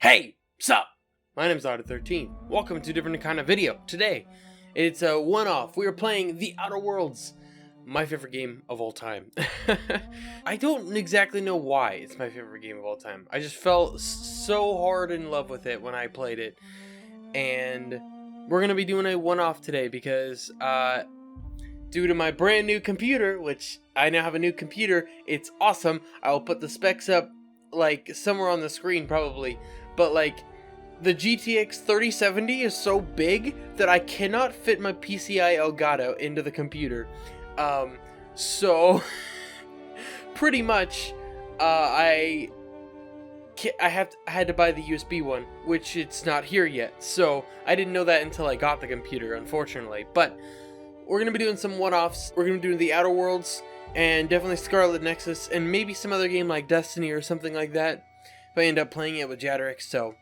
Hey, sup? My name's Otter13. Welcome to a different kind of video. Today, it's a one-off. We are playing The Outer Worlds, my favorite game of all time. I don't exactly know why it's my favorite game of all time. I just fell so hard in love with it when I played it. And we're going to be doing a one-off today because, due to my brand new computer, which I now have a new computer, it's awesome. I'll put the specs up, like, somewhere on the screen probably. But, like, the GTX 3070 is so big that I cannot fit my PCI Elgato into the computer. So, pretty much, I had to buy the USB one, which it's not here yet. So, I didn't know that until I got the computer, unfortunately. But we're going to be doing some one-offs. We're going to be doing The Outer Worlds, and definitely Scarlet Nexus, and maybe some other game like Destiny or something like that, if I end up playing it with Jadrix. So,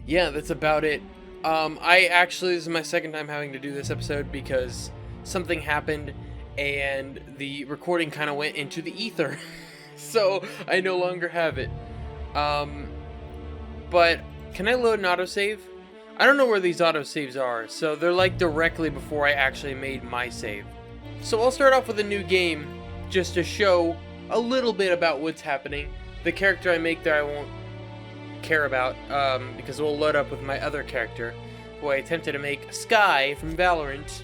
yeah, that's about it. This is my second time having to do this episode because something happened, and the recording kind of went into the ether. So, I no longer have it. But, can I load an autosave? I don't know where these autosaves are, so they're like directly before I actually made my save. So I'll start off with a new game, just to show a little bit about what's happening. The character I make there I won't care about, because it will load up with my other character, who I attempted to make Sky from Valorant,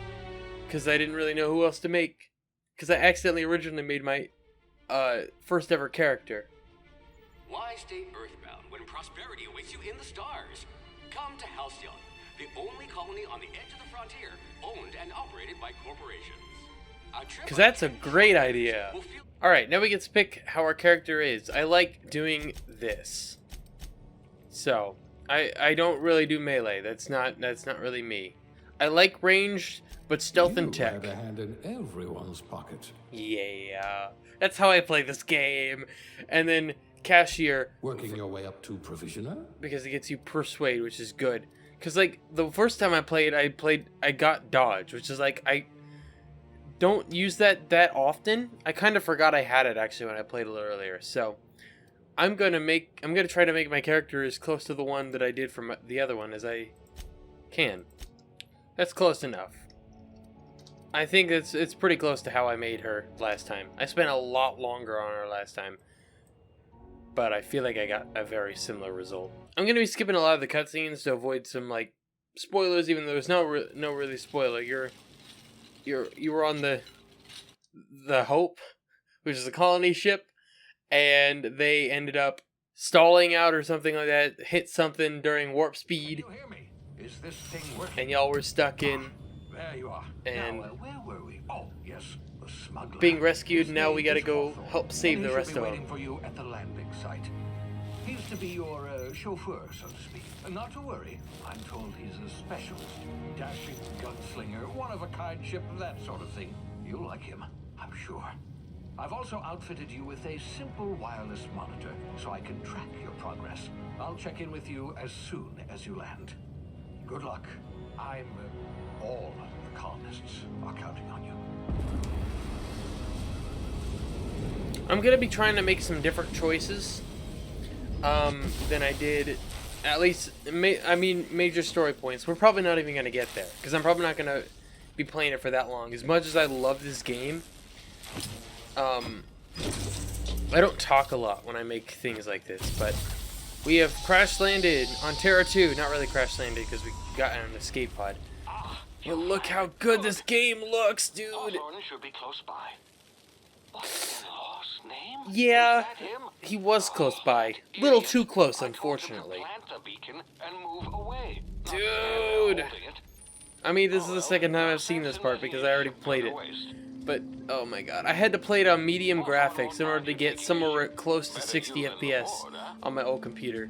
because I didn't really know who else to make, because I accidentally originally made my first ever character. Why stay earthbound when prosperity awaits you in the stars? Come to Halcyon, the only colony on the edge of the frontier, owned and operated by corporations. Because that's a great idea. Alright, now we get to pick how our character is. I like doing this. So, I don't really do melee. That's not really me. I like ranged, but stealth and tech. You have a hand in everyone's pocket. Yeah, that's how I play this game. And then cashier. Working your way up to provisioner? Because it gets you persuade, which is good. Because, like, the first time I got dodge, which is like, I don't use that often. I kind of forgot I had it actually when I played a little earlier. So I'm gonna try to make my character as close to the one that I did from the other one as I can. That's close enough. I think it's pretty close to how I made her last time. I spent a lot longer on her last time, but I feel like I got a very similar result. I'm gonna be skipping a lot of the cutscenes to avoid some, like, spoilers, even though there's no really spoiler. You were on the Hope, which is a colony ship, and they ended up stalling out or something like that, hit something during warp speed. Can you hear me? Is this thing working? And y'all were stuck in. There you are. And now, where were we? Oh, yes, the smuggler. Being rescued. Now we gotta go help save the rest of them. Waiting for you at the landing site. He's to be your chauffeur, so to speak. Not to worry. I'm told he's a specialist, dashing gunslinger, one-of-a-kind ship, that sort of thing. You'll like him, I'm sure. I've also outfitted you with a simple wireless monitor, so I can track your progress. I'll check in with you as soon as you land. Good luck. All the colonists are counting on you. I'm gonna be trying to make some different choices than I did, at least, major story points. We're probably not even gonna get there, because I'm probably not gonna be playing it for that long. As much as I love this game, I don't talk a lot when I make things like this, but we have crash landed on Terra 2. Not really crash landed because we got an escape pod. But look how good this game looks, dude. Should be close by. What's the law's name? Yeah, Is that him? he was close by. Little too close, unfortunately. Plant the beacon and move away. Dude. I mean, this is the second time I've seen this part because I already played it. But, oh my god, I had to play it on medium graphics in order to get somewhere close to 60 FPS on my old computer.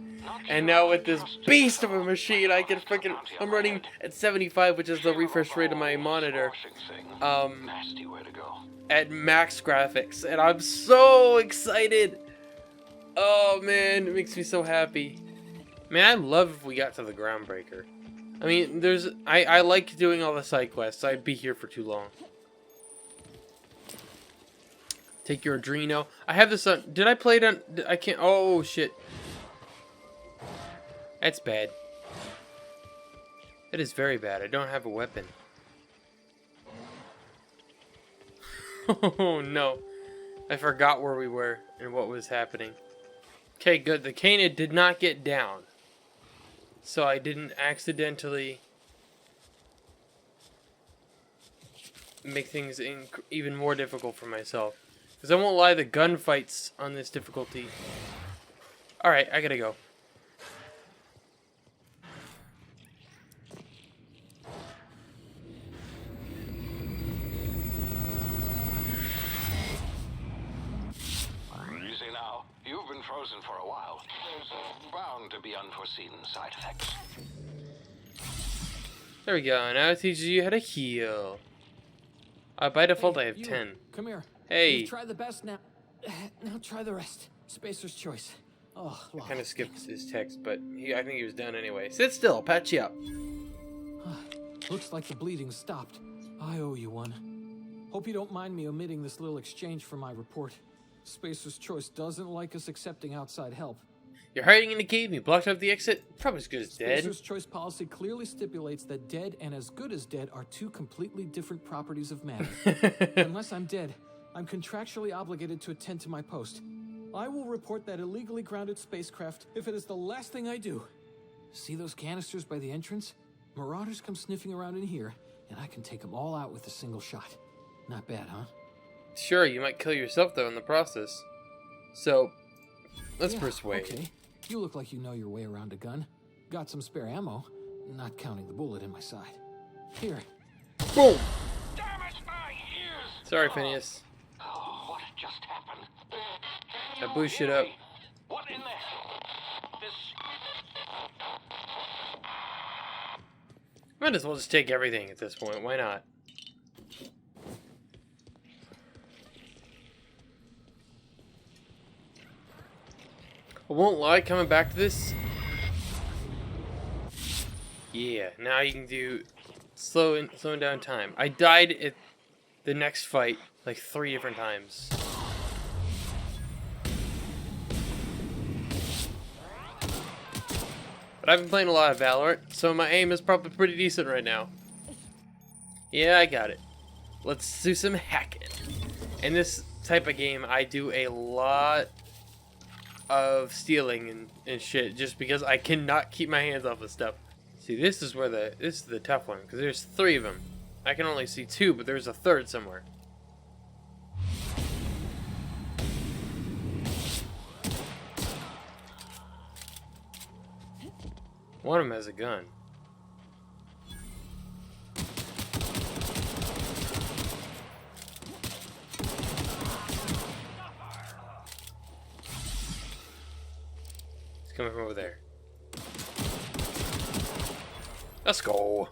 And now with this beast of a machine, I'm running at 75, which is the refresh rate of my monitor, at max graphics. And I'm so excited! Oh man, it makes me so happy. Man, I'd love if we got to the Groundbreaker. I mean, I like doing all the side quests. I'd be here for too long. Take your Adreno. I have this on. Did I play it on? I can't. Oh shit. That's bad. That is very bad. I don't have a weapon. Oh no. I forgot where we were and what was happening. Okay, good. The Kana did not get down. So I didn't accidentally make things even more difficult for myself. Because I won't lie, the gunfights on this difficulty... Alright, I gotta go. Easy now. You've been frozen for a while. There's bound to be unforeseen side effects. There we go. Now it teaches you how to heal. By default, I have 10. Come here. Hey. You've tried the best now. Now try the rest. Spacer's choice. Oh, I kind of skipped his text, but I think he was done anyway. Sit still, I'll patch you up. Looks like the bleeding stopped. I owe you one. Hope you don't mind me omitting this little exchange for my report. Spacer's choice doesn't like us accepting outside help. You're hiding in the cave and you blocked off the exit? Probably as good as dead. Spacer's choice policy clearly stipulates that dead and as good as dead are two completely different properties of matter. Unless I'm dead, I'm contractually obligated to attend to my post. I will report that illegally grounded spacecraft if it is the last thing I do. See those canisters by the entrance? Marauders come sniffing around in here, and I can take them all out with a single shot. Not bad, huh? Sure, you might kill yourself though in the process. So, let's persuade. Okay. You look like you know your way around a gun. Got some spare ammo, not counting the bullet in my side. Here. Boom! Damn it, my ears! Sorry, Phineas. Oh, what just happened? I blew shit up. What in the... This... Might as well just take everything at this point. Why not? I won't lie, coming back to this. Yeah, now you can do slowing down time. I died at the next fight like 3 different times. But I've been playing a lot of Valorant, so my aim is probably pretty decent right now. Yeah, I got it. Let's do some hacking. In this type of game, I do a lot of stealing and shit just because I cannot keep my hands off of stuff. See, this is the tough one because there's 3 of them. I can only see 2, but there's a 3rd somewhere. One of them has a gun. Coming from over there. Let's go.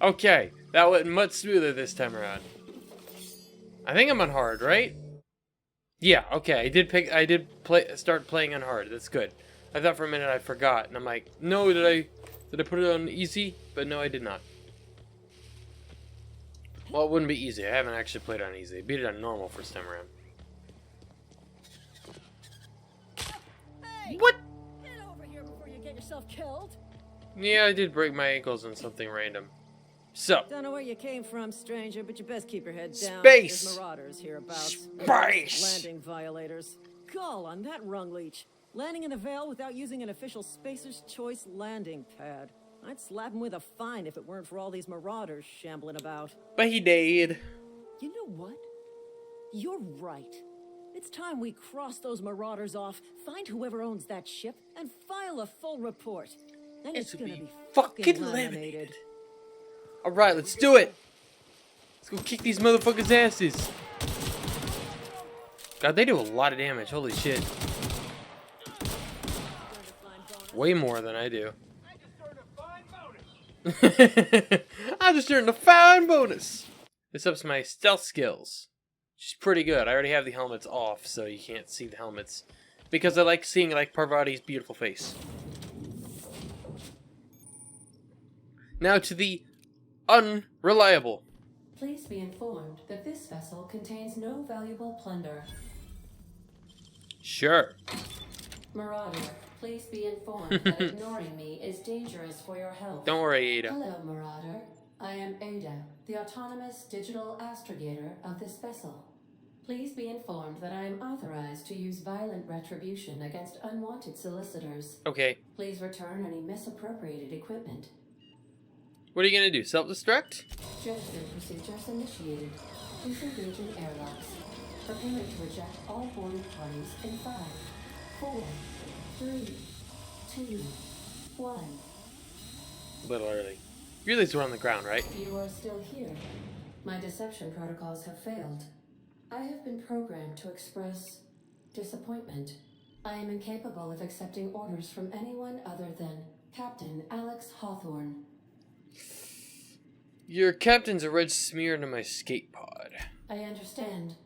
Okay, that went much smoother this time around. I think I'm on hard, right? Yeah, okay. I did start playing on hard. That's good. I thought for a minute I forgot, and I'm like, no, did I put it on easy? But no, I did not. Well, it wouldn't be easy. I haven't actually played it on easy. I beat it on normal first time around. Hey, What? get over here before you get yourself killed. Yeah, I did break my ankles on something random. So. Don't know where you came from, stranger, but you best keep your head down. Space! There's marauders hereabouts. Space! Landing violators. Gall on that rung leech. Landing in the Vale without using an official Spacer's Choice landing pad. I'd slap him with a fine if it weren't for all these marauders shambling about. But he did. You know what? You're right. It's time we cross those marauders off, find whoever owns that ship, and file a full report. Then it's gonna be fucking laminated. Alright, let's do it. Let's go kick these motherfuckers' asses. God, they do a lot of damage. Holy shit. Way more than I do. I just earned a fine bonus. This ups my stealth skills. Which is pretty good. I already have the helmets off, so you can't see the helmets. Because I like seeing like Parvati's beautiful face. Now to the unreliable. Please be informed that this vessel contains no valuable plunder. Sure. Marauder, Please be informed that ignoring me is dangerous for your health. Don't worry, Ada. Hello, Marauder. I am Ada, the autonomous digital astrogator of this vessel. Please be informed that I am authorized to use violent retribution against unwanted solicitors. Okay. Please return any misappropriated equipment. What are you gonna do? Self-destruct? Jetson procedures initiated. Disengage in airlocks. Preparing to eject all boarded parties in 5, 4, 3, 2, 1. A little early. You realize we're on the ground, right? You are still here. My deception protocols have failed. I have been programmed to express disappointment. I am incapable of accepting orders from anyone other than Captain Alex Hawthorne. Your captain's a red smear into my skate pod. I understand.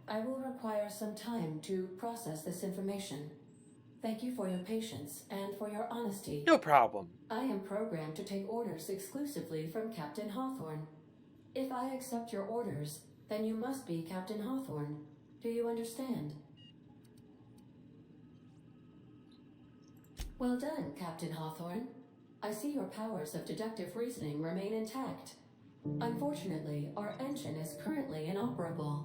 I will require some time to process this information. Thank you for your patience and for your honesty. No problem. I am programmed to take orders exclusively from Captain Hawthorne. If I accept your orders, then you must be Captain Hawthorne. Do you understand? Well done, Captain Hawthorne. I see your powers of deductive reasoning remain intact. Unfortunately, our engine is currently inoperable.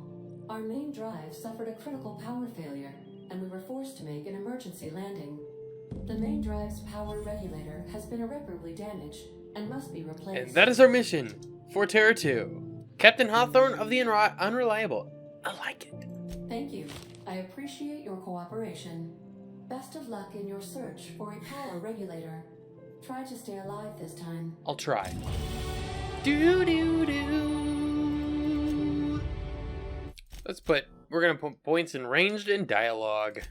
Our main drive suffered a critical power failure, and we were forced to make an emergency landing. The main drive's power regulator has been irreparably damaged and must be replaced. And that is our mission for Terra 2. Captain Hawthorne of the Unreliable. I like it. Thank you. I appreciate your cooperation. Best of luck in your search for a power regulator. Try to stay alive this time. I'll try. Do. We're gonna put points in ranged and dialogue.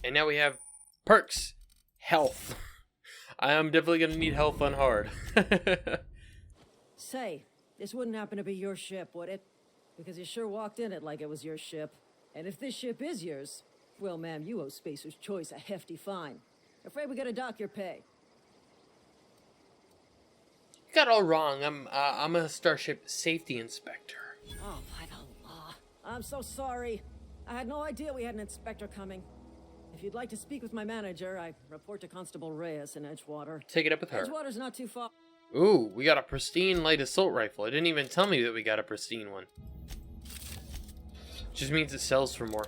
And now we have perks. Health. I am definitely gonna need health on hard. Say, this wouldn't happen to be your ship, would it? Because you sure walked in it like it was your ship. And if this ship is yours, well, ma'am, you owe Spacer's Choice a hefty fine. Afraid we gotta dock your pay. You got it all wrong. I'm a Starship Safety Inspector. Oh, by the law. I'm so sorry. I had no idea we had an inspector coming. If you'd like to speak with my manager, I report to Constable Reyes in Edgewater. Take it up with her. Edgewater's not too far. Ooh, we got a pristine light assault rifle. It didn't even tell me that we got a pristine one. Just means it sells for more.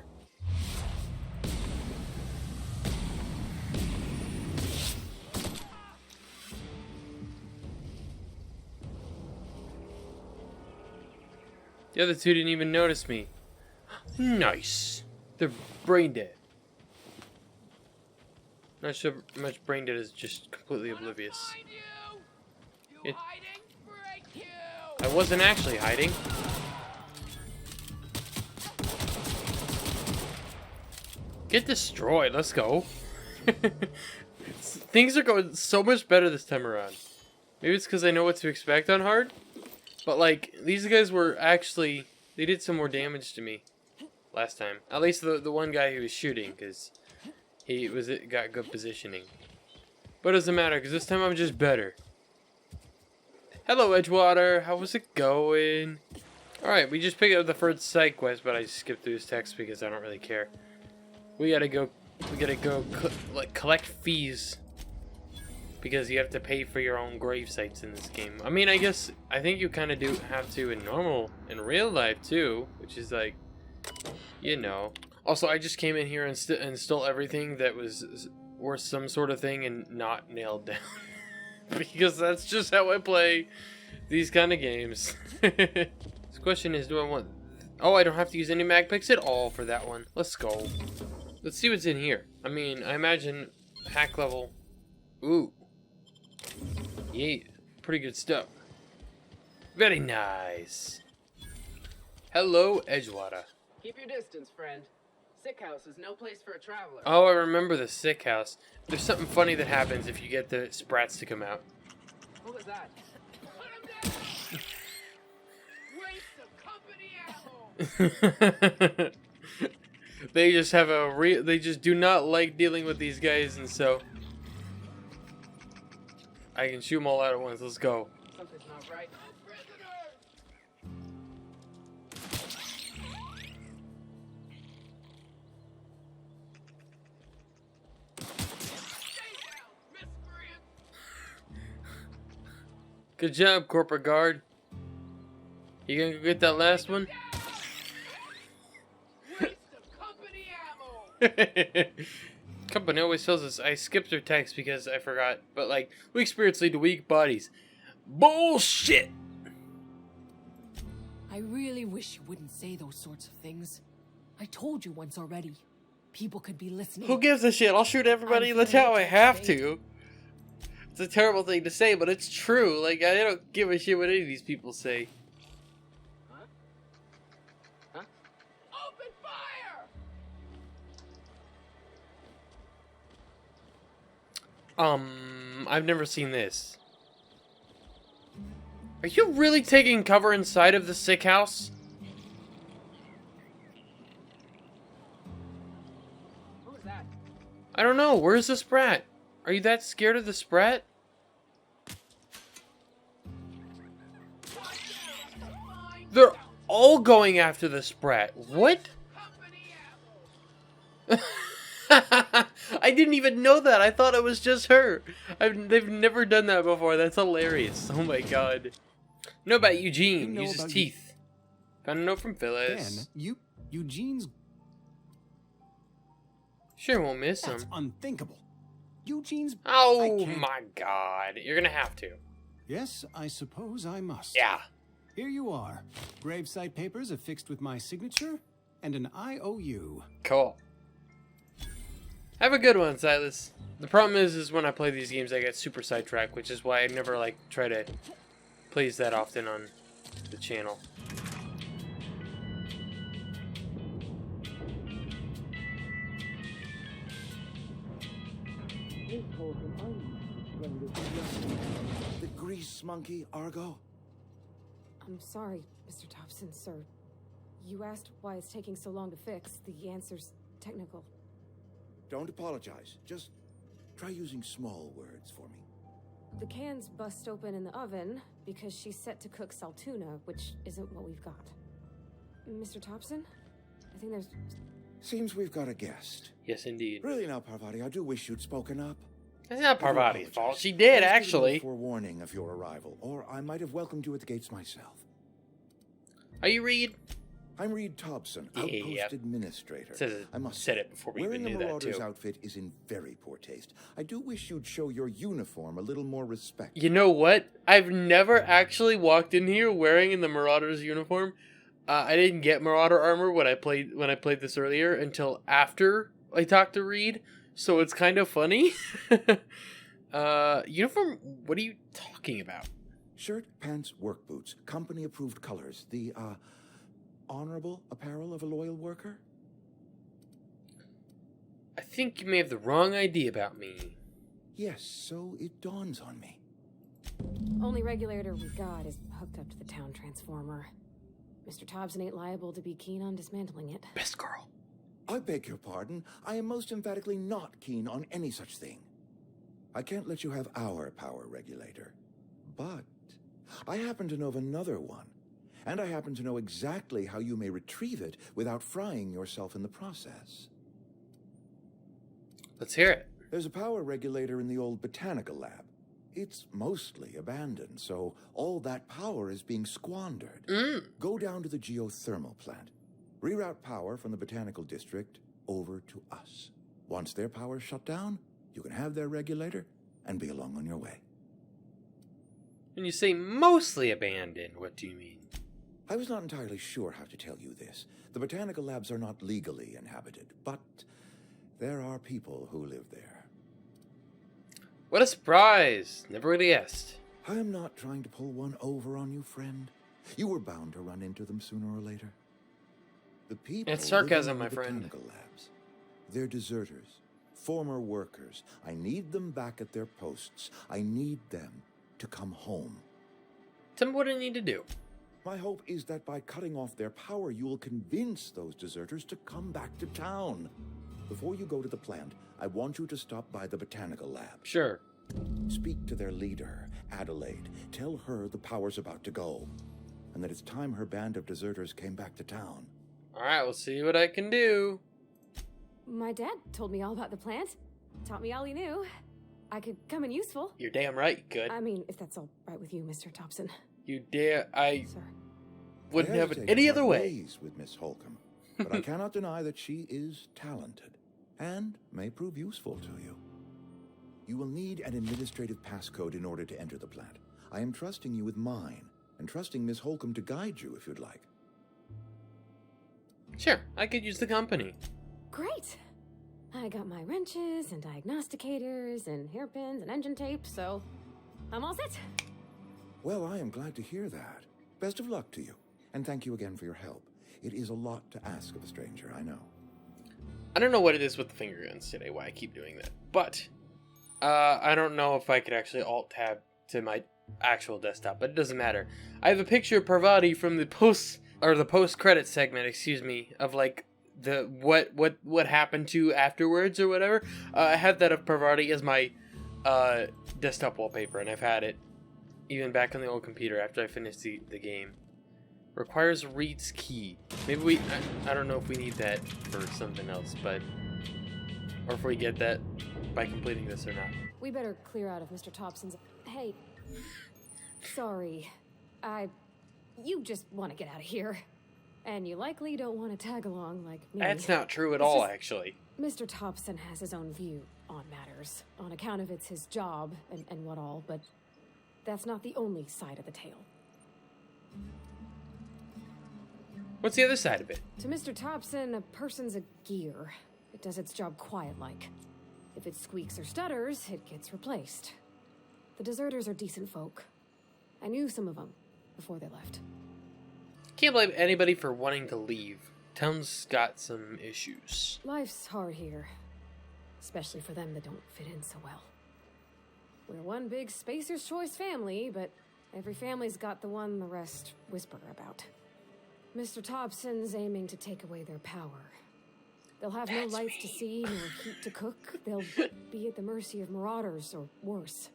The other two didn't even notice me. Nice. They're brain dead. Not sure how much brain dead is just completely oblivious. I wasn't actually hiding. Get destroyed. Let's go. Things are going so much better this time around. Maybe it's because I know what to expect on hard. But like, these guys were actually, they did some more damage to me last time. At least the one guy who was shooting, because he got good positioning. But it doesn't matter, because this time I'm just better. Hello, Edgewater. How was it going? Alright, we just picked up the first side quest, but I skipped through his text because I don't really care. We gotta go collect fees. Because you have to pay for your own grave sites in this game. I mean, I think you kind of do have to in real life too, which is like, you know. Also, I just came in here and stole everything that was worth some sort of thing and not nailed down. Because that's just how I play these kind of games. This question is, do I want... Oh, I don't have to use any mag picks at all for that one. Let's go. Let's see what's in here. I mean, I imagine hack level... Ooh. Yeah, pretty good stuff. Very nice. Hello, Edgewater. Keep your distance, friend. Sick house is no place for a traveler. Oh, I remember the sick house. There's something funny that happens if you get the sprats to come out. What was that? Put him down! Waste of company ammo! They just have they just do not like dealing with these guys, and so I can shoot them all out at once. Let's go. Something's not right. Good job, corporate guard. You gonna go get that last one? Waste of company ammo! Company always tells us I skipped their text because I forgot. But like, weak spirits lead to weak bodies. Bullshit! I really wish you wouldn't say those sorts of things. I told you once already. People could be listening. Who gives a shit? I'll shoot everybody. That's how I have to. It's a terrible thing to say, but it's true. Like, I don't give a shit what any of these people say. Open fire! I've never seen this. Are you really taking cover inside of the sick house? Who was that? I don't know. Where's the Sprat? Are you that scared of the Sprat? They're all going after the Sprat. What? Company ammo! I didn't even know that. I thought it was just her. They've never done that before. That's hilarious. Oh my god. Know about Eugene. know Uses about teeth. Found a note from Phyllis. Ben, Eugene's... Sure won't miss him. That's unthinkable. Eugene's... Oh my god. You're gonna have to. Yes, I suppose I must. Yeah. Here you are. Gravesite papers affixed with my signature and an IOU. Cool. Have a good one, Silas. The problem is when I play these games, I get super sidetracked, which is why I never like try to play that often on the channel. The grease monkey, Argo? I'm sorry, Mr. Thompson, sir. You asked why it's taking so long to fix. The answer's technical. Don't apologize. Just try using small words for me. The can's bust open in the oven because she's set to cook saltuna, which isn't what we've got. Mr. Thompson? I think there's... Seems we've got a guest. Yes, indeed. Really now, Parvati, I do wish you'd spoken up. It's not Parvati's fault. She did, actually. Forewarning of your arrival, or I might have welcomed you at the gates myself. Are you Reed? I'm Reed Thompson, Outpost Administrator. I must said it before we even knew that, too. Wearing a Marauder's outfit is in very poor taste. I do wish you'd show your uniform a little more respect. You know what? I've never actually walked in here wearing the Marauder's uniform. I didn't get Marauder armor when I played this earlier until after I talked to Reed, so it's kind of funny. Uniform? What are you talking about? Shirt, pants, work boots, company-approved colors. The, honorable apparel of a loyal worker? I think you may have the wrong idea about me. Yes, so it dawns on me. Only regulator we got is hooked up to the town transformer. Mr. Thompson ain't liable to be keen on dismantling it. Best girl. I beg your pardon. I am most emphatically not keen on any such thing. I can't let you have our power regulator. But I happen to know of another one. And I happen to know exactly how you may retrieve it without frying yourself in the process. Let's hear it. There's a power regulator in the old botanical lab. It's mostly abandoned, so all that power is being squandered. Go down to the geothermal plant. Reroute power from the botanical district over to us. Once their power's shut down, you can have their regulator and be along on your way. When you say mostly abandoned, what do you mean? I was not entirely sure how to tell you this. The botanical labs are not legally inhabited, but there are people who live there. What a surprise! Never would have guessed. I am not trying to pull one over on you, friend. You were bound to run into them sooner or later. The people It's sarcasm, living in the my friend. botanical labs. They're deserters, former workers. I need them back at their posts. I need them to come home. Tell me what I need to do. My hope is that by cutting off their power, you will convince those deserters to come back to town. Before you go to the plant, I want you to stop by the botanical lab. Sure. Speak to their leader, Adelaide. Tell her the power's about to go, and that it's time her band of deserters came back to town. Alright, we'll see what I can do. My dad told me all about the plant. Taught me all he knew. I could come in useful. You're damn right you could. I mean, if that's all right with you, Mr. Thompson. I Sir. wouldn't have it any other way. Ways with Miss Holcomb, but I cannot deny that she is talented and may prove useful to you. You will need an administrative passcode in order to enter the plant. I am trusting you with mine, and trusting Miss Holcomb to guide you if you'd like. Sure, I could use the company. Great. I got my wrenches and diagnosticators and hairpins and engine tape, so I'm all set. Well, I am glad to hear that. Best of luck to you, and thank you again for your help. It is a lot to ask of a stranger, I know. I don't know what it is with the finger guns today, why I keep doing that. But, I don't know if I could actually alt-tab to my actual desktop, but it doesn't matter. I have a picture of Parvati from the post-credit segment, excuse me, of like the what happened to afterwards or whatever. I have that of Parvati as my desktop wallpaper, and I've had it even back on the old computer after I finished the game. Requires reads key. Maybe I don't know if we need that for something else, but or if we get that by completing this or not. We better clear out of Mr. Thompson's. Hey, sorry. You just want to get out of here. And you likely don't want to tag along like me. That's not true at all, actually. Mr. Thompson has his own view on matters, on account of it's his job and what all, but that's not the only side of the tale. What's the other side of it? To Mr. Thompson, a person's a gear. It does its job quiet-like. If it squeaks or stutters, it gets replaced. The deserters are decent folk. I knew some of them before they left. Can't blame anybody for wanting to leave. Town's got some issues. Life's hard here, especially for them that don't fit in so well. We're one big Spacer's Choice family, but every family's got the one the rest whisper about. Mr. Thompson's aiming to take away their power. They'll have no lights to see, nor heat to cook. They'll be at the mercy of marauders, or worse.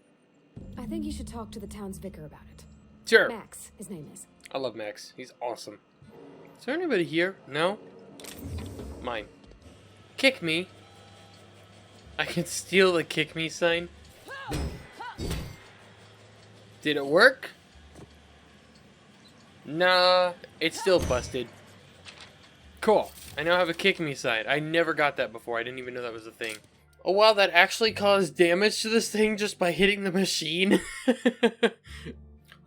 I think you should talk to the town's vicar about it. Sure. Max, his name is. I love Max. He's awesome. Is there anybody here? No? Mine. Kick me. I can steal the kick me sign. Did it work? Nah, it's still busted. Cool. I now have a kick me sign. I never got that before. I didn't even know that was a thing. Oh wow, that actually caused damage to this thing just by hitting the machine.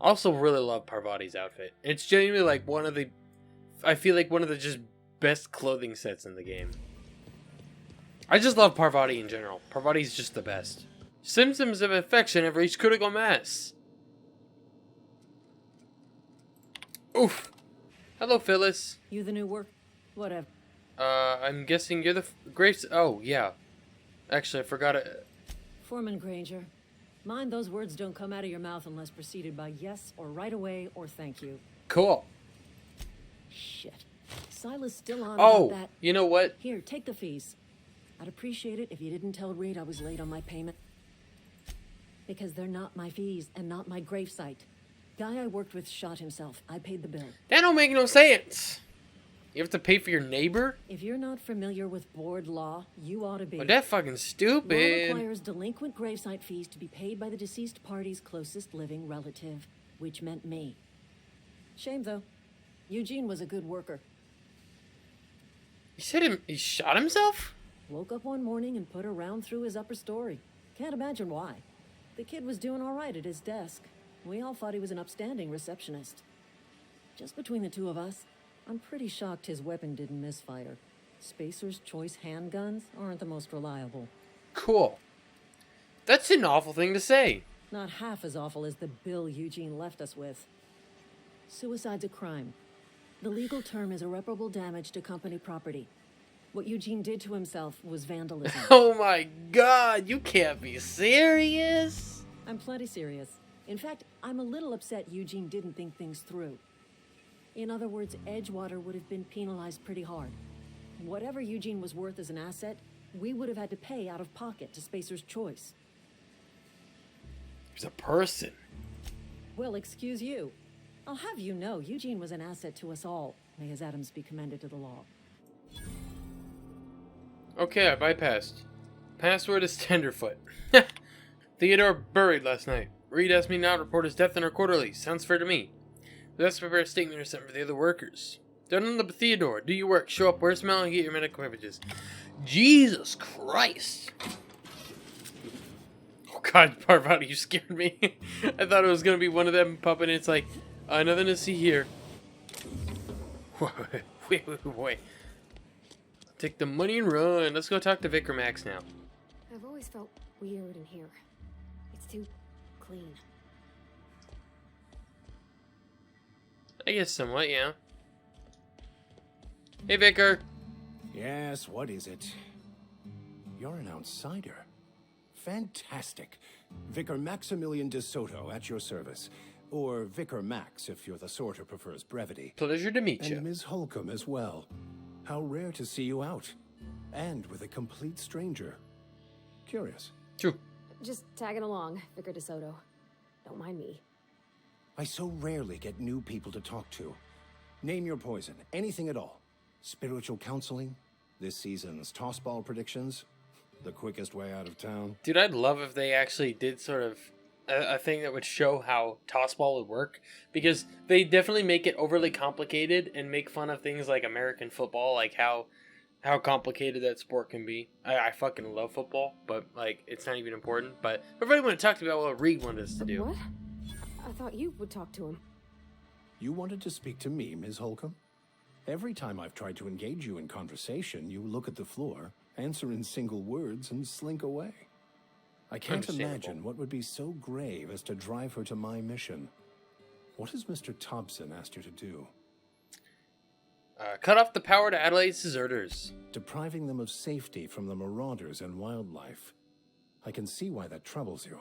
Also really love Parvati's outfit. It's genuinely like one of the... I feel like one of the just best clothing sets in the game. I just love Parvati in general. Parvati's just the best. Symptoms of infection have reached critical mass. Oof. Hello, Phyllis. You the new work? Whatever. I'm guessing you're the Grace. Oh, yeah. Actually, I forgot it. Foreman Granger. Mind those words don't come out of your mouth unless preceded by yes or right away or thank you. Cool. Shit. Silas still on Oh, about that. you know what? Here, take the fees. I'd appreciate it if you didn't tell Reed I was late on my payment. Because they're not my fees and not my gravesite. Guy I worked with shot himself. I paid the bill. That don't make no sense. You have to pay for your neighbor? If you're not familiar with board law, you ought to be. Well, that fucking stupid. Law requires delinquent gravesite fees to be paid by the deceased party's closest living relative, which meant me. Shame, though. Eugene was a good worker. You said he shot himself? Woke up one morning and put a round through his upper story. Can't imagine why. The kid was doing all right at his desk. We all thought he was an upstanding receptionist. Just between the two of us, I'm pretty shocked his weapon didn't misfire. Spacer's Choice handguns aren't the most reliable. Cool. That's an awful thing to say. Not half as awful as the bill Eugene left us with. Suicide's a crime. The legal term is irreparable damage to company property. What Eugene did to himself was vandalism. Oh my god, you can't be serious. I'm plenty serious. In fact, I'm a little upset Eugene didn't think things through. In other words, Edgewater would have been penalized pretty hard. Whatever Eugene was worth as an asset, we would have had to pay out of pocket to Spacer's Choice. He's a person. Well, excuse you. I'll have you know, Eugene was an asset to us all. May his atoms be commended to the law. Okay, I bypassed. Password is Tenderfoot. Theodore buried last night. Reed asked me now to report his death in our quarterly. Sounds fair to me. We have to prepare a statement or something for the other workers. Don't end up with Theodore. Do your work. Show up. Wear a smile and get your medical privileges. Jesus Christ. Oh God, Parvati, you scared me. I thought it was going to be one of them popping in. It's like, nothing to see here. Wait. Take the money and run. Let's go talk to Vicar Max now. I've always felt weird in here. It's too clean. I guess somewhat, yeah. Hey, Vicar. Yes, what is it? You're an outsider. Fantastic. Vicar Maximilian de Soto at your service. Or Vicar Max, if you're the sort who prefers brevity. Pleasure to meet you. And Ms. Holcomb as well. How rare to see you out. And with a complete stranger. Curious. True. Just tagging along, Vicar de Soto. Don't mind me. I so rarely get new people to talk to. Name your poison, anything at all. Spiritual counseling, this season's tossball predictions, the quickest way out of town. Dude, I'd love if they actually did sort of a thing that would show how tossball would work. Because they definitely make it overly complicated and make fun of things like American football, like how complicated that sport can be. I fucking love football, but like it's not even important. But everybody want to talk to me about what Reed wanted us to do. What? I thought you would talk to him. You wanted to speak to me, Ms. Holcomb? Every time I've tried to engage you in conversation, you look at the floor, answer in single words, and slink away. I can't imagine what would be so grave as to drive her to my mission. What has Mr. Thompson asked you to do? Cut off the power to Adelaide's deserters. Depriving them of safety from the marauders and wildlife. I can see why that troubles you.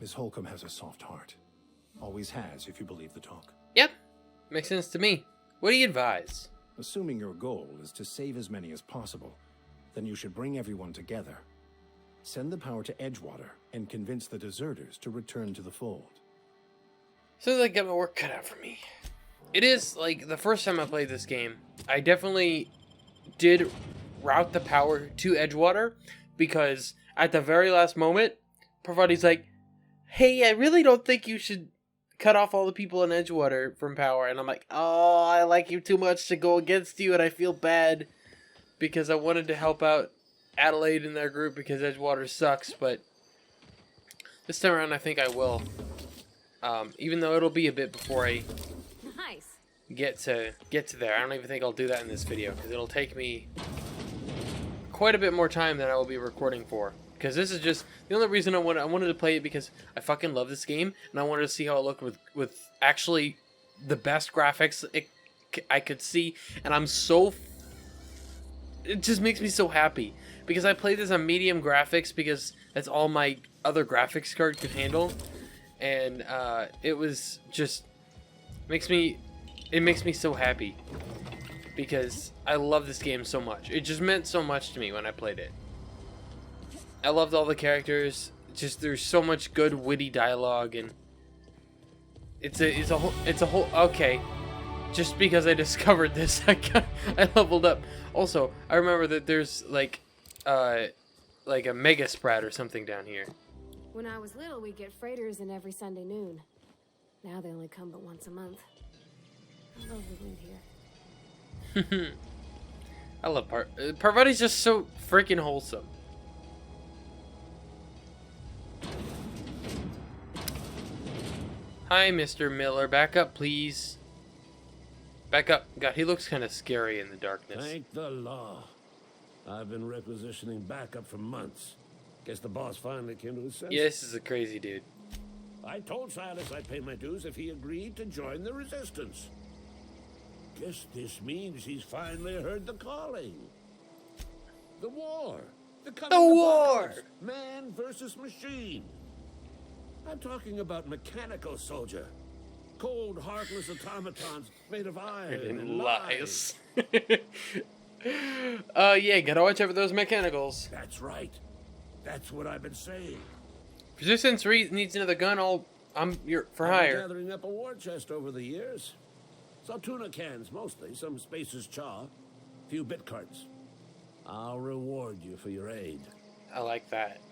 Miss Holcomb has a soft heart. Always has, if you believe the talk. Yep. Makes sense to me. What do you advise? Assuming your goal is to save as many as possible, then you should bring everyone together. Send the power to Edgewater and convince the deserters to return to the fold. Sounds like I got my work cut out for me. It is, like, the first time I played this game, I definitely did route the power to Edgewater, because at the very last moment, Parvati's like, hey, I really don't think you should cut off all the people in Edgewater from power. And I'm like, oh, I like you too much to go against you, and I feel bad, because I wanted to help out Adelaide in their group, because Edgewater sucks, but this time around I think I will. Even though it'll be a bit before I get to there. I don't even think I'll do that in this video, because it'll take me quite a bit more time than I will be recording for. Because this is just the only reason I wanted to play it, because I fucking love this game, and I wanted to see how it looked with actually the best graphics I could see, and it just makes me so happy, because I played this on medium graphics because that's all my other graphics card could handle, and it was just it makes me so happy, because I love this game so much. It just meant so much to me when I played it. I loved all the characters. Just there's so much good witty dialogue, and it's a whole okay. Just because I discovered this, I leveled up. Also, I remember that there's like a mega sprat or something down here. When I was little, we'd get freighters in every Sunday noon. Now they only come but once a month. I love the wind here. I love Parvati's just so freaking wholesome. Hi, Mr. Miller. Back up, please. Back up. God, he looks kind of scary in the darkness. Thank the law. I've been requisitioning backup for months. Guess the boss finally came to his senses. Yeah, this is a crazy dude. I told Silas I'd pay my dues if he agreed to join the resistance. Guess this means he's finally heard the calling. The war. The war! Man versus machine. I'm talking about mechanical soldier. Cold, heartless automatons made of iron and lies. Yeah, gotta watch out for those mechanicals. That's right. That's what I've been saying. Resistance needs another gun. I'm for hire. I've been gathering up a war chest over the years. Some tuna cans, mostly. Some Spacer's chaw. Few bit carts. I'll reward you for your aid. I like that.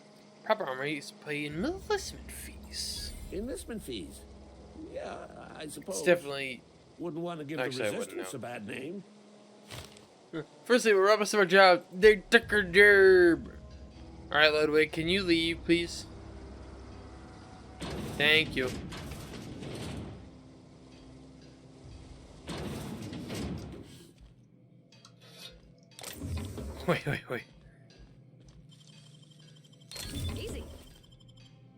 Proper armor is paying enlistment fees. Enlistment fees? Yeah, I suppose. It's definitely... Wouldn't want to give the resistance a bad name. Firstly, we're almost to our job. They took our job. Alright, Ludwig, can you leave, please? Thank you. Wait. Easy.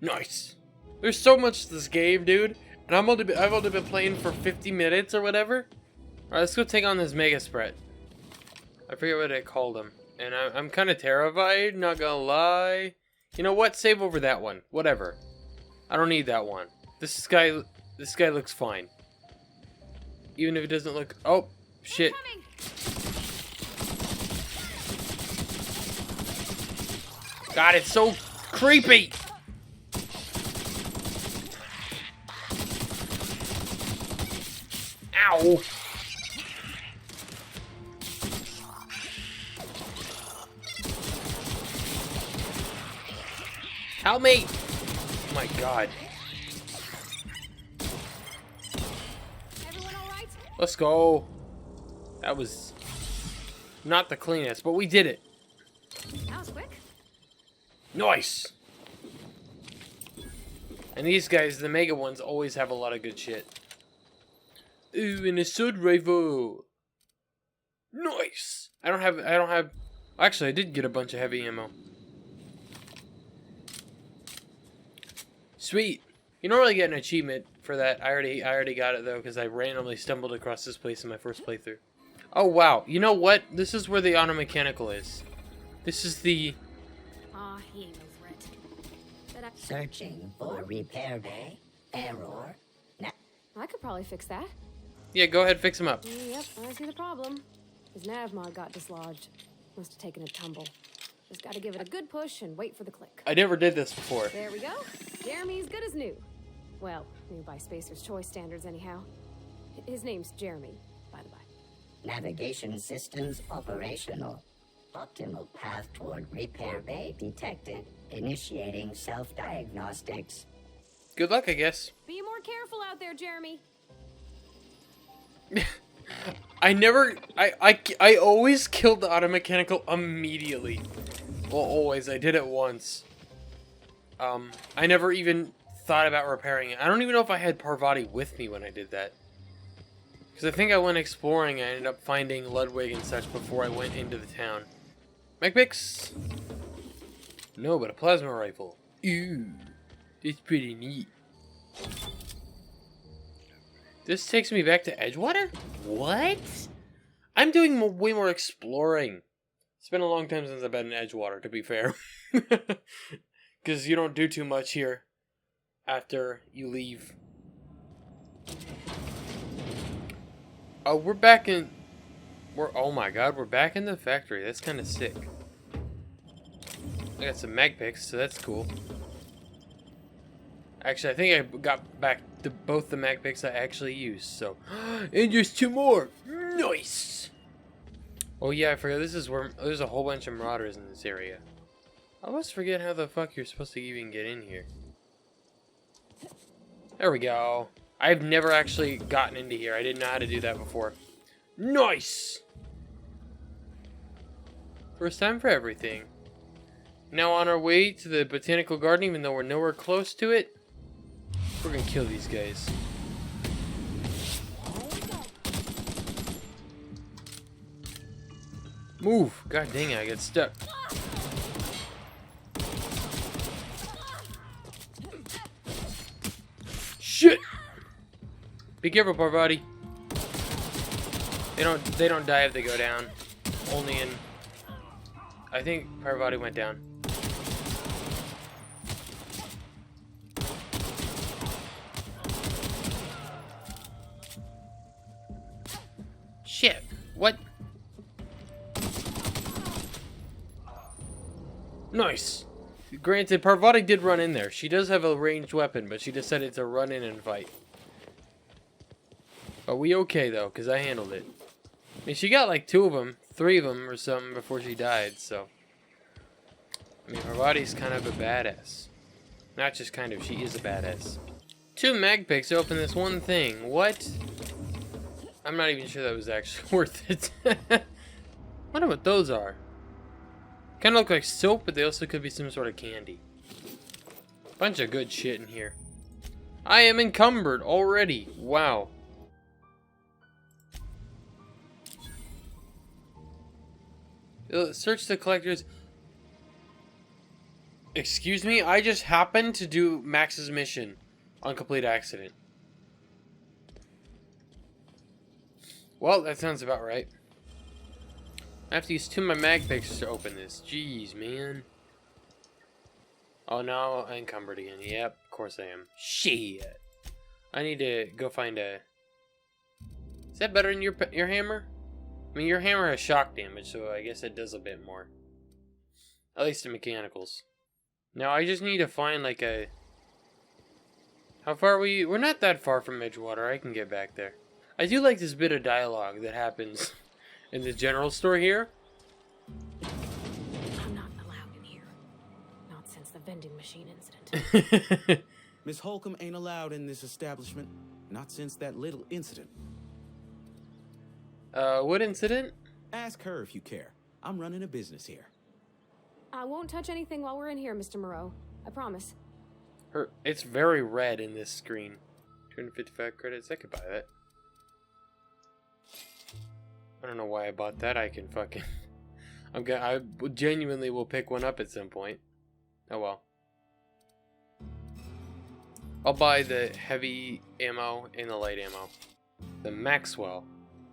Nice. There's so much to this game, dude. And I've only been playing for 50 minutes or whatever. Alright, let's go take on this Mega Spread. I forget what I called him. And I'm kind of terrified, not gonna lie. You know what? Save over that one. Whatever. I don't need that one. This guy looks fine. Even if it doesn't look... Oh, shit. God, it's so creepy! Ow! Help me! Oh my god. Everyone all right? Let's go. That was not the cleanest, but we did it. That was quick. Nice! And these guys, the mega ones, always have a lot of good shit. Ooh, an assault rifle. Nice! I don't have... Actually, I did get a bunch of heavy ammo. Sweet. You don't really get an achievement for that. I already got it though because I randomly stumbled across this place in my first playthrough. Oh wow. You know what? This is where the auto mechanical is. This is the... Aw, he ain't over it. But Searching for repair bay. Error. I could probably fix that. Yeah, go ahead, fix him up. Yep, I see the problem. His nav mod got dislodged. Must have taken a tumble. Just gotta give it a good push and wait for the click. I never did this before. There we go. Jeremy's good as new. Well, new by Spacer's Choice standards anyhow. His name's Jeremy, by the by. Navigation systems operational. Optimal path toward repair bay detected. Initiating self-diagnostics. Good luck, I guess. Be more careful out there, Jeremy. I always killed the auto mechanical immediately. Well, always. I did it once. I never even thought about repairing it. I don't even know if I had Parvati with me when I did that. Because I think I went exploring and I ended up finding Ludwig and such before I went into the town. Mechpix? No, but a plasma rifle. Ooh, it's pretty neat. This takes me back to Edgewater? What? I'm doing way more exploring. It's been a long time since I've been in Edgewater, to be fair. Because you don't do too much here after you leave. Oh, we're back in... oh my god, we're back in the factory. That's kind of sick. I got some mag picks, so that's cool. Actually, I think I got back to both the mag picks I actually used, so... And there's 2 more! Nice! Oh yeah, I forgot this is where... There's a whole bunch of marauders in this area. I always forget how the fuck you're supposed to even get in here. There we go. I've never actually gotten into here. I didn't know how to do that before. Nice! First time for everything. Now on our way to the botanical garden, even though we're nowhere close to it. We're gonna kill these guys. Move! God dang it, I get stuck. Shit! Be careful, Parvati. They don't die if they go down. Only in... I think Parvati went down. Shit. What? Nice. Granted, Parvati did run in there. She does have a ranged weapon, but she decided to run in and fight. Are we okay, though? Because I handled it. I mean, she got like 2 of them, 3 of them or something before she died, so. I mean, her body's kind of a badass. Not just kind of, she is a badass. 2 mag picks to open this one thing. What? I'm not even sure that was actually worth it. Wonder what those are. Kind of look like soap, but they also could be some sort of candy. Bunch of good shit in here. I am encumbered already. Wow. Search the collectors. Excuse me? I just happened to do Max's mission on complete accident. Well, that sounds about right. I have to use 2 of my mag picks to open this. Jeez, man. Oh, no, I'm encumbered again. Yep, of course I am. Shit. I need to go find a... Is that better than your hammer? I mean, your hammer has shock damage, so I guess it does a bit more. At least the mechanicals. Now, I just need to find, like, a... How far are we... We're not that far from Edgewater. I can get back there. I do like this bit of dialogue that happens in the general store here. I'm not allowed in here. Not since the vending machine incident. Miss Holcomb ain't allowed in this establishment. Not since that little incident. What incident? Ask her if you care. I'm running a business here. I won't touch anything while we're in here, Mr. Miro. I promise. It's very red in this screen. 255 credits. I could buy that. I don't know why I bought that. I can fucking... I genuinely will pick one up at some point. Oh well. I'll buy the heavy ammo and the light ammo. The Maxwell.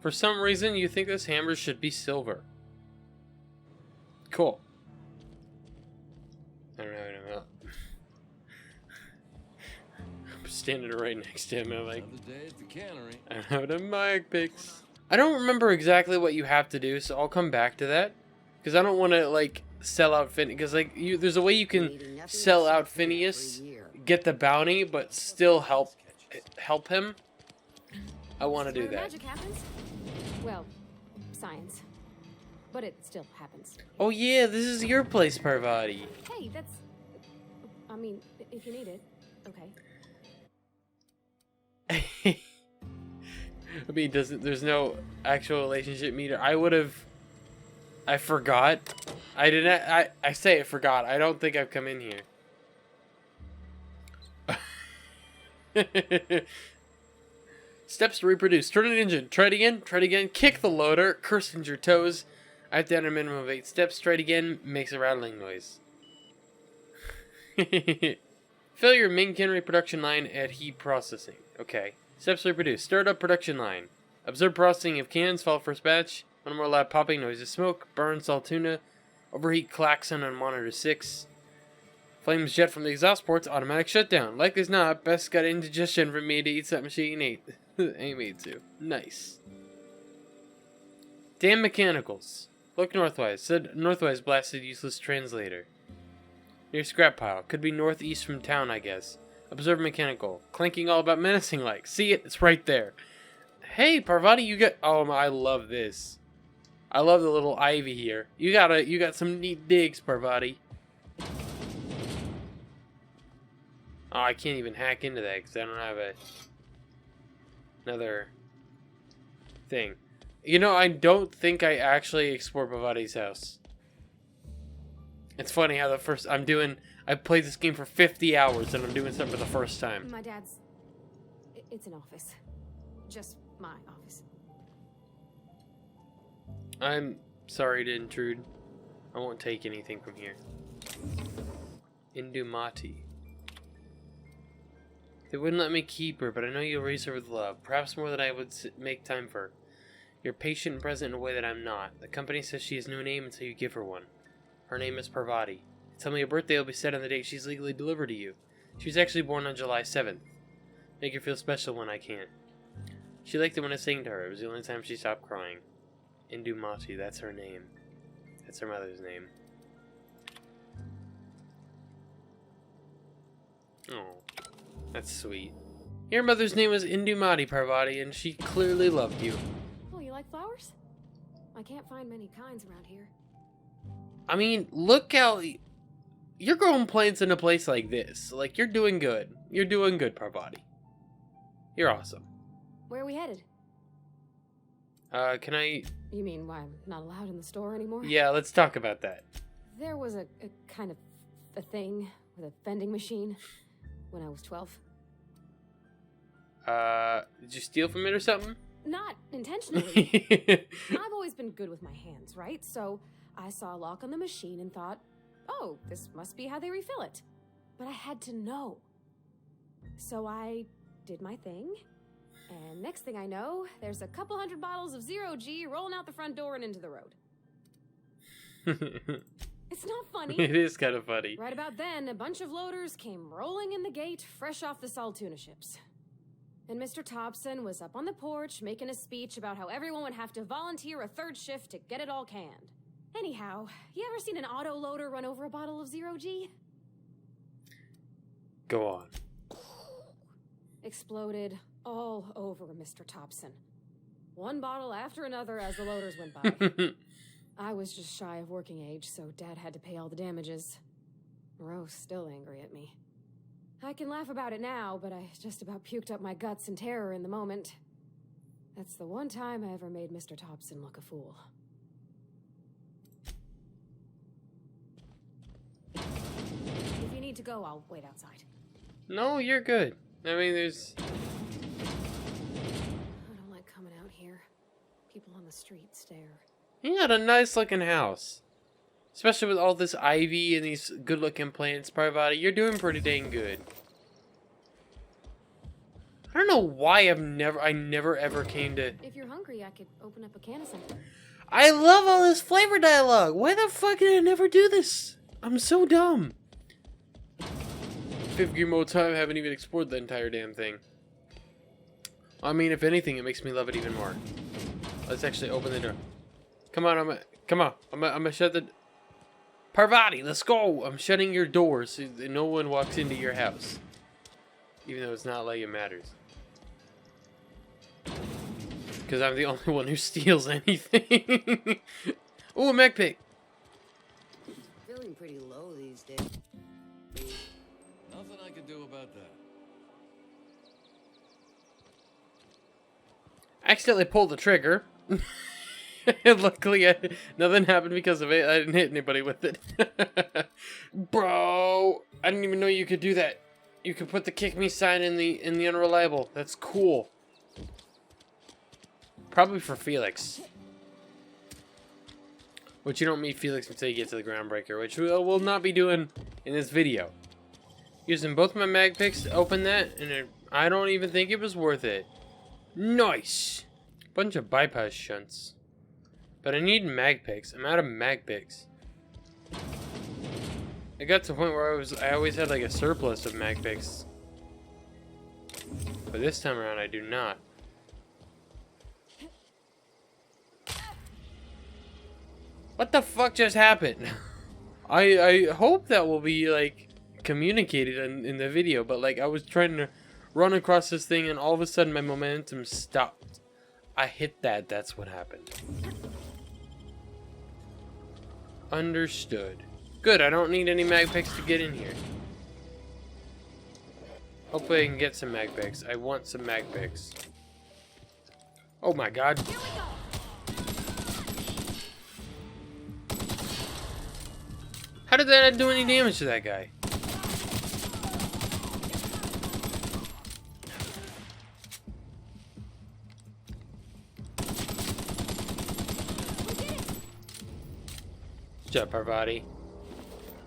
For some reason, you think this hammer should be silver. Cool. I don't know. I'm standing right next to him. I'm like, I don't have the mag picks. I don't remember exactly what you have to do, so I'll come back to that. Because I don't want to, like, sell out Phineas. Because, like, there's a way you can sell out Phineas, get the bounty, but still help him. I want to do that. Magic happens? Well, science. But it still happens. Oh yeah, this is your place, Parvati. Hey, that's... I mean, if you need it, okay. I mean, there's no actual relationship meter. I forgot. I say I forgot. I don't think I've come in here. Steps to reproduce. Turn an engine. Try it again. Try it again. Kick the loader. Cursing your toes. I have to enter a minimum of 8 steps. Try it again. Makes a rattling noise. Fill your main can reproduction line at heat processing. Okay. Steps to reproduce. Start up production line. Observe processing of cans. Follow first batch. One more loud popping noise of smoke. Burn salt tuna. Overheat klaxon on monitor 6. Flames jet from the exhaust ports. Automatic shutdown. Like as not, best got indigestion for me to eat something she ain't. Ain't me too. Nice. Damn mechanicals. Look northwise. Said northwise blasted useless translator. Near scrap pile. Could be northeast from town, I guess. Observe mechanical. Clanking all about menacing like. See it? It's right there. Hey, Parvati, you got... Oh, I love this. I love the little ivy here. You got some neat digs, Parvati. Oh, I can't even hack into that because I don't have another thing. You know, I don't think I actually explored Parvati's house. It's funny how I played this game for 50 hours and I'm doing something for the first time. My dad's... It's an office. Just my office. I'm sorry to intrude. I won't take anything from here. Indumati. They wouldn't let me keep her, but I know you'll raise her with love. Perhaps more than I would make time for. You're patient and present in a way that I'm not. The company says she has no name until you give her one. Her name is Parvati. Tell me her birthday will be set on the date she's legally delivered to you. She was actually born on July 7th. Make her feel special when I can. She liked it when I sang to her. It was the only time she stopped crying. Indumati, that's her name. That's her mother's name. Oh, that's sweet. Your mother's name was Indumati, Parvati, and she clearly loved you. Oh, you like flowers? I can't find many kinds around here. I mean, look how... you're growing plants in a place like this. Like, you're doing good. You're doing good, Parvati. You're awesome. Where are we headed? Can I... You mean why I'm not allowed in the store anymore? Yeah, let's talk about that. There was a kind of a thing with a vending machine when I was 12. Did you steal from it or something? Not intentionally. I've always been good with my hands, right? So I saw a lock on the machine and thought, oh, this must be how they refill it. But I had to know. So I did my thing. And next thing I know, there's a couple hundred bottles of 0G rolling out the front door and into the road. It's not funny. It is kind of funny. Right about then, a bunch of loaders came rolling in the gate, fresh off the salt tuna ships. And Mr. Thompson was up on the porch making a speech about how everyone would have to volunteer a third shift to get it all canned. Anyhow, you ever seen an auto loader run over a bottle of 0G? Go on. Exploded all over Mr. Thompson. One bottle after another as the loaders went by. I was just shy of working age, so Dad had to pay all the damages. Moreau's still angry at me. I can laugh about it now, but I just about puked up my guts in terror in the moment. That's the one time I ever made Mr. Thompson look a fool. If you need to go, I'll wait outside. No, you're good. I mean, there's... I don't like coming out here. People on the street stare. You got a nice looking house. Especially with all this ivy and these good looking plants, Parvati. You're doing pretty dang good. I don't know why I never ever came to... If you're hungry, I could open up a can of something. I love all this flavor dialogue. Why the fuck did I never do this? I'm so dumb. Fifth game mode time, I haven't even explored the entire damn thing. I mean, if anything, it makes me love it even more. Let's actually open the door. Come on, I'm gonna shut the... Parvati, let's go! I'm shutting your door so that no one walks into your house. Even though it's not like it matters. Because I'm the only one who steals anything. Ooh, a mech pick! Feeling pretty low these days. Nothing I can do about that. I accidentally pulled the trigger. Luckily, nothing happened because of it. I didn't hit anybody with it. Bro, I didn't even know you could do that. You could put the kick me sign in the unreliable. That's cool. Probably for Felix. Which you don't meet Felix until you get to the groundbreaker, which we'll not be doing in this video. Using both my mag picks to open that, and I don't even think it was worth it. Nice! Bunch of bypass shunts. But I need mag picks. I'm out of mag picks. It got to the point where I always had like a surplus of mag picks. But this time around I do not. What the fuck just happened? I hope that will be like communicated in the video, but like I was trying to run across this thing and all of a sudden my momentum stopped. I hit that, that's what happened. Understood. Good, I don't need any mag picks to get in here. Hopefully I can get some mag picks. I want some mag picks. Oh my god. How did that not do any damage to that guy? Good job, Parvati.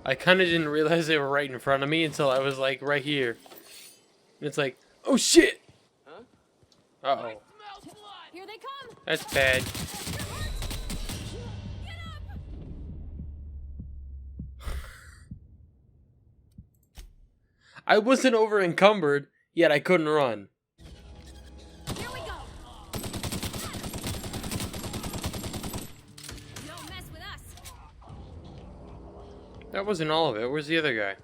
I kind of didn't realize they were right in front of me until I was like right here. And it's like, oh shit! Huh? Uh-oh. Here they come. That's bad. I wasn't over encumbered, yet I couldn't run. Here we go. Don't mess with us. That wasn't all of it. Where's the other guy?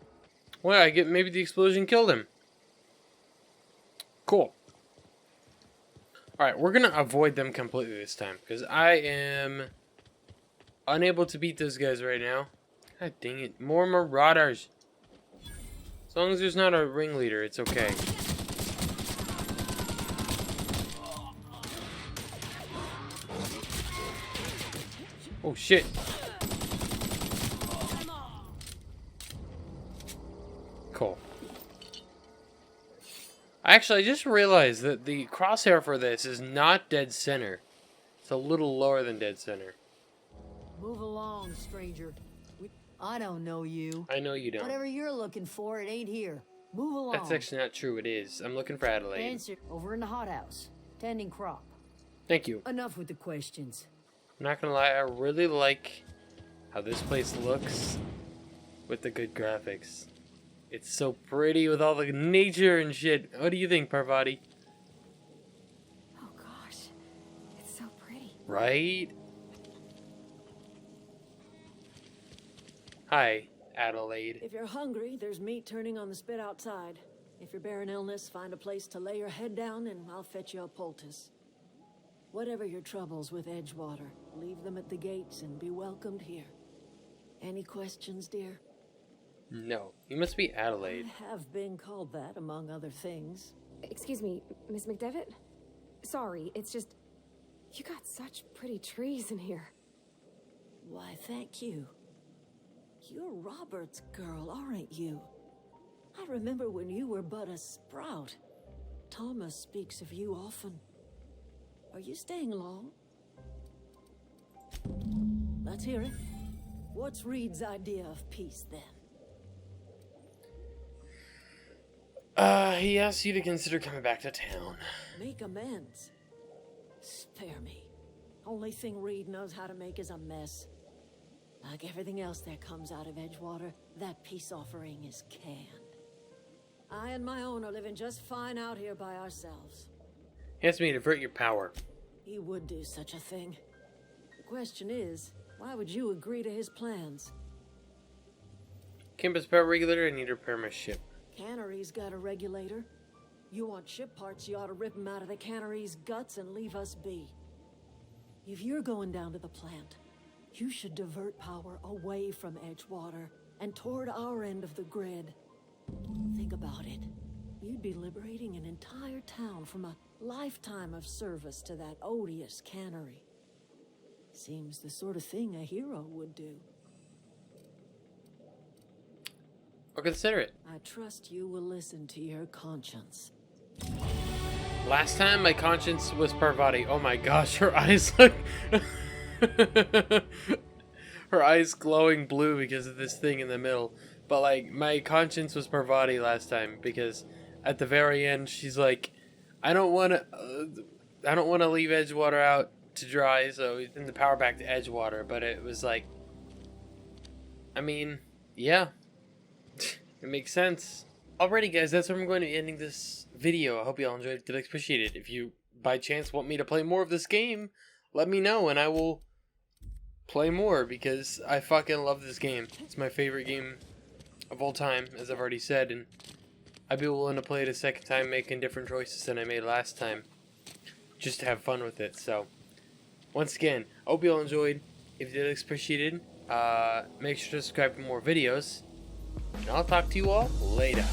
Well, I get maybe the explosion killed him. Cool. Alright, we're gonna avoid them completely this time, because I am unable to beat those guys right now. God dang it. More marauders. As long as there's not a ringleader, it's okay. Oh shit. Cool. Actually, I just realized that the crosshair for this is not dead center. It's a little lower than dead center. Move along, stranger. I don't know you. I know you don't. Whatever you're looking for, it ain't here. Move along. That's actually not true. It is. I'm looking for Adelaide. Answer over in the hothouse, tending crop. Thank you. Enough with the questions. I'm not gonna lie, I really like how this place looks with the good graphics. It's so pretty with all the nature and shit. What do you think, Parvati? Oh gosh, it's so pretty. Right? Hi, Adelaide. If you're hungry, there's meat turning on the spit outside. If you're bearing illness, find a place to lay your head down and I'll fetch you a poultice. Whatever your troubles with Edgewater, leave them at the gates and be welcomed here. Any questions, dear? No, you must be Adelaide. I have been called that, among other things. Excuse me, Miss McDevitt? Sorry, it's just... You got such pretty trees in here. Why, thank you. You're Robert's girl, aren't you? I remember when you were but a sprout. Thomas speaks of you often. Are you staying long? Let's hear it. What's Reed's idea of peace, then? He asked you to consider coming back to town. Make amends. Spare me. Only thing Reed knows how to make is a mess. Like everything else that comes out of Edgewater, that peace offering is canned. I and my own are living just fine out here by ourselves. He asked me to divert your power. He would do such a thing. The question is, why would you agree to his plans? Campus power regulator, I need to repair my ship. Cannery's got a regulator. You want ship parts, you ought to rip them out of the cannery's guts and leave us be. If you're going down to the plant, you should divert power away from Edgewater and toward our end of the grid. Think about it. You'd be liberating an entire town from a lifetime of service to that odious cannery. Seems the sort of thing a hero would do. I'll consider it. I trust you will listen to your conscience. Last time my conscience was Parvati. Oh my gosh, her eyes look... her eyes glowing blue because of this thing in the middle. But like, my conscience was Parvati last time because at the very end she's like, I don't want to leave Edgewater out to dry, so send the power back to Edgewater. But it was like, I mean, yeah, it makes sense. Alrighty guys, that's where I'm going to be ending this video. I hope you all enjoyed it. Did appreciate it. If you by chance want me to play more of this game, let me know and I will play more because I fucking love this game. It's my favorite game of all time, as I've already said, and I'd be willing to play it a second time, making different choices than I made last time, just to have fun with it. So, once again, I hope you all enjoyed. If you did, appreciate it. Make sure to subscribe for more videos, and I'll talk to you all later.